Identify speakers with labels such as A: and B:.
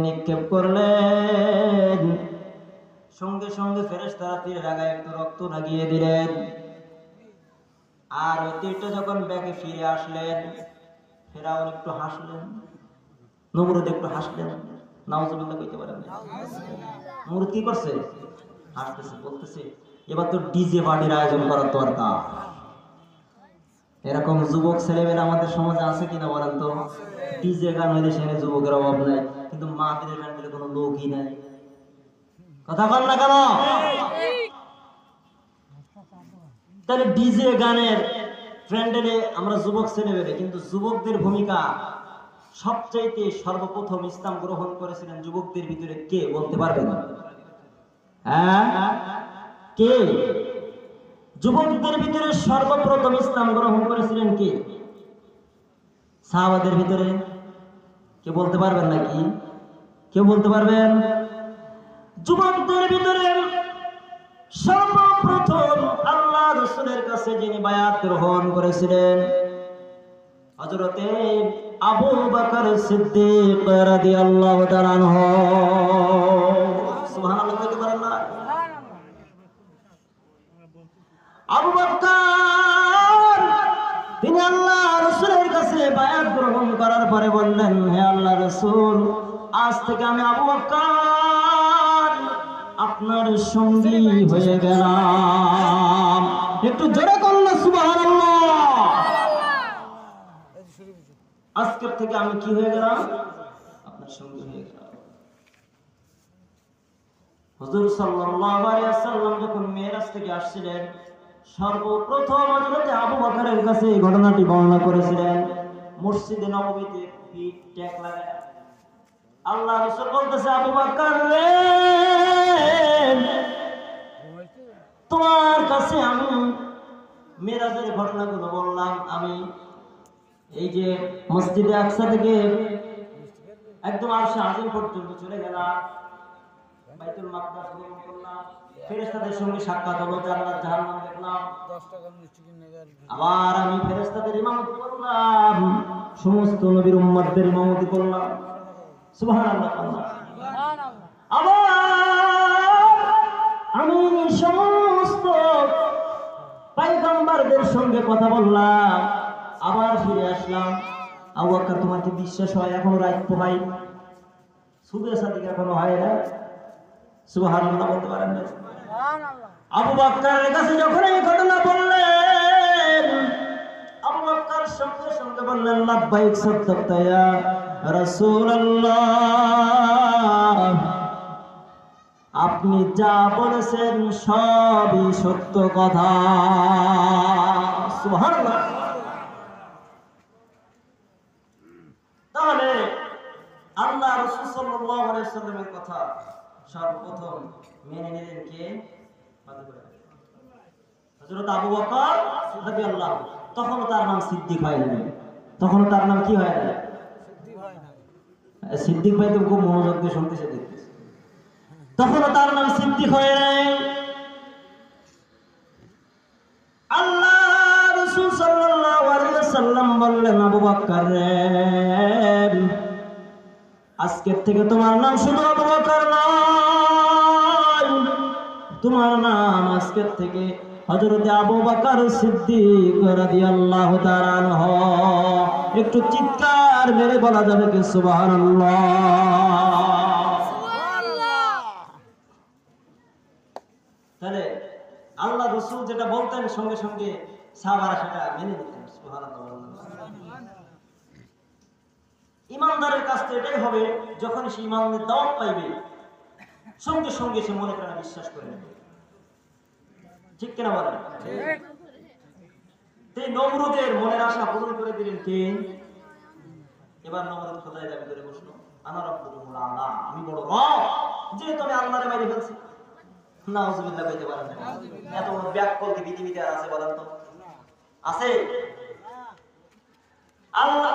A: নিক্ষেপ করলেন। সঙ্গে সঙ্গে ফেরেশতারা তীরের আগায় একটু রক্ত লাগিয়ে দিলেন। আর ওই তীরটা যখন ব্যাগে ফিরে আসলেন, ফেরাউন একটু হাসলেন, নমরুদ একটু হাসলেন। নাউজুবিল্লাহ কইতে পারেন না? নমরুদ কি করছে? হাসতেছে, বলতেছে এবার তো ডিজে পার্টির আয়োজন করার দরকার। এরকম যুবক ছেলেমেয়েরা আমাদের সমাজে আছে কিনা বলেন তো? ডিজে গান হইলে সেখানে যুবকের অভাব নাই, কিন্তু মাহফিলের প্যান্ডেলে কোনো লোকই নাই। কথা বল না কেন? তাহলে ডিজে গানের প্যান্ডেলে আমরা যুবক ছেলেমেয়ে, কিন্তু যুবকদের ভূমিকা সবচাইতে সর্বপ্রথম ইসলাম গ্রহণ করেছিলেন যুবকদের ভিতরে কে বলতে পারবেন? হ্যাঁ, কে? যুবকদের ভিতরে সর্বপ্রথম ইসলাম গ্রহণ করেছিলেন কে? সাহাবাদের ভিতরে কে বলতে পারবেন নাকি? কেউ বলতে পারবেন? যুবকদের ভিতরে সর্বপ্রথম আল্লাহ রাসূলের কাছে যিনি বায়াত গ্রহণ করেছিলেন হযরতে আবু বকর সিদ্দিক রাদিয়াল্লাহু তাআলা আনহু। সুবহানাল্লাহ কইতে পারেন না? আবু বকর তিনি আল্লাহ রাসূলের কাছে বায়াত গ্রহণ করার পরে বললেন, হে আল্লাহ রাসূল, আজ থেকে আমি আবু বকর আপনার সঙ্গী হয়ে গেলাম। একটু জোরে বলুন সুবহানাল্লাহ। আজকের থেকে আমি কি হয়ে গেলাম? আপনার সঙ্গী হয়ে গেলাম। হুজুর সাল্লাল্লাহু আলাইহি ওয়াসাল্লাম যখন মেরাজ থেকে আসছিলেন, সর্বপ্রথম হযরতে আবু বকরের কাছে এই ঘটনাটি বর্ণনা করেছিলেন। মসজিদে নববীতে পিঠ ট্যাক লাগায় আল্লাহ রাসূল বলতেছে, আবু বকর রে, তোমার কাছে আমি মেরাজের ঘটনাগুলো বললাম। আমি এই যে মসজিদে আকসা থেকে একদম আরশে আজিম পর্যন্ত চলে গেলাম, বাইতুল মাকদাস ভ্রমণ করলাম, ফেরেশতাদের সঙ্গে সাক্ষাৎ হলো, জান্নাত জাহান্নাম দেখলাম। আবার আমি ফেরেশতাদের ইমামতি করলাম, সমস্ত নবীর উম্মতদের ইমামতি করলাম। সুবহানাল্লাহ। আবার আমি সমস্ত পয়গম্বরদের সঙ্গে কথা বললাম, আবার ফিরে আসলাম। আবু বকর, তোমার কি বিশ্বাস হয় এখনো রাত পোহাই? সুবে সাদিক এখনো হয় না? সুবহানাল্লাহ বলতে পারেন না? আবু বকরের কাছে যখন এই ঘটনা বললেন, আবু বকর সঙ্গে সঙ্গে বললেন, লাব্বাইক সাদাকতা ইয়া রাসূলুল্লাহ, আপনি যা বলেছেন সবই সত্য কথা। সুবহানাল্লাহ। তাহলে আল্লাহ রাসূল সাল্লাল্লাহু আলাইহি ওয়াসাল্লামের কথা সর্বপ্রথম মেনে নিলেন কে? হযরত আবু বকর রাদিয়াল্লাহু। তখনও তার নাম সিদ্দিক হয় নাই। তখনও তার নাম কি হয় নাই? সিদ্দিক ভাই তো খুব মনোযোগ দিয়ে শুনতেছে, দেখতেছে। তখনও তার নাম সিদ্দিক হয় নাই। আল্লাহ রাসূল সাল্লাল্লাহু আলাইহি ওয়াসাল্লাম বললেন, আবু বকর রে, আজকের থেকে তোমার নাম শুধু আবু বকর নয়, তোমার নাম আজকের থেকে হযরত আবু বকর সিদ্দিক রাদিয়াল্লাহু তাআলা আনহু। একটু চিৎকার মেরে বলা যাবে কি সুবহানাল্লাহ? তাহলে আল্লাহ রাসূল যেটা বলতেন সঙ্গে সঙ্গে সাহাবারা সেটা মেনে নিতেন। সুবহানাল্লাহ। ইমানদারের কাজ তো এটাই হবে, যখন সে ইমানের দাওয়াত পাইবে সঙ্গে সঙ্গে সে মনে প্রাণে বিশ্বাস করে নেবে। ঠিক কিনা বলেন? ঠিক। নমরুদের মনের আশা পূরণ করে দিলেন কে? এবার নমরুদ খোদায় দাবি করে বসলো, আনা রাব্বুকুমুল আ'লা, আমি বড় রব, যেহেতু আমি আল্লাহরে মাইরে ফেলছি। নাউযুবিল্লাহ কইতে পারেন না? এত বড় ব্যাককল কি পৃথিবীতে আছে বলেন তো? আছে? আল্লাহ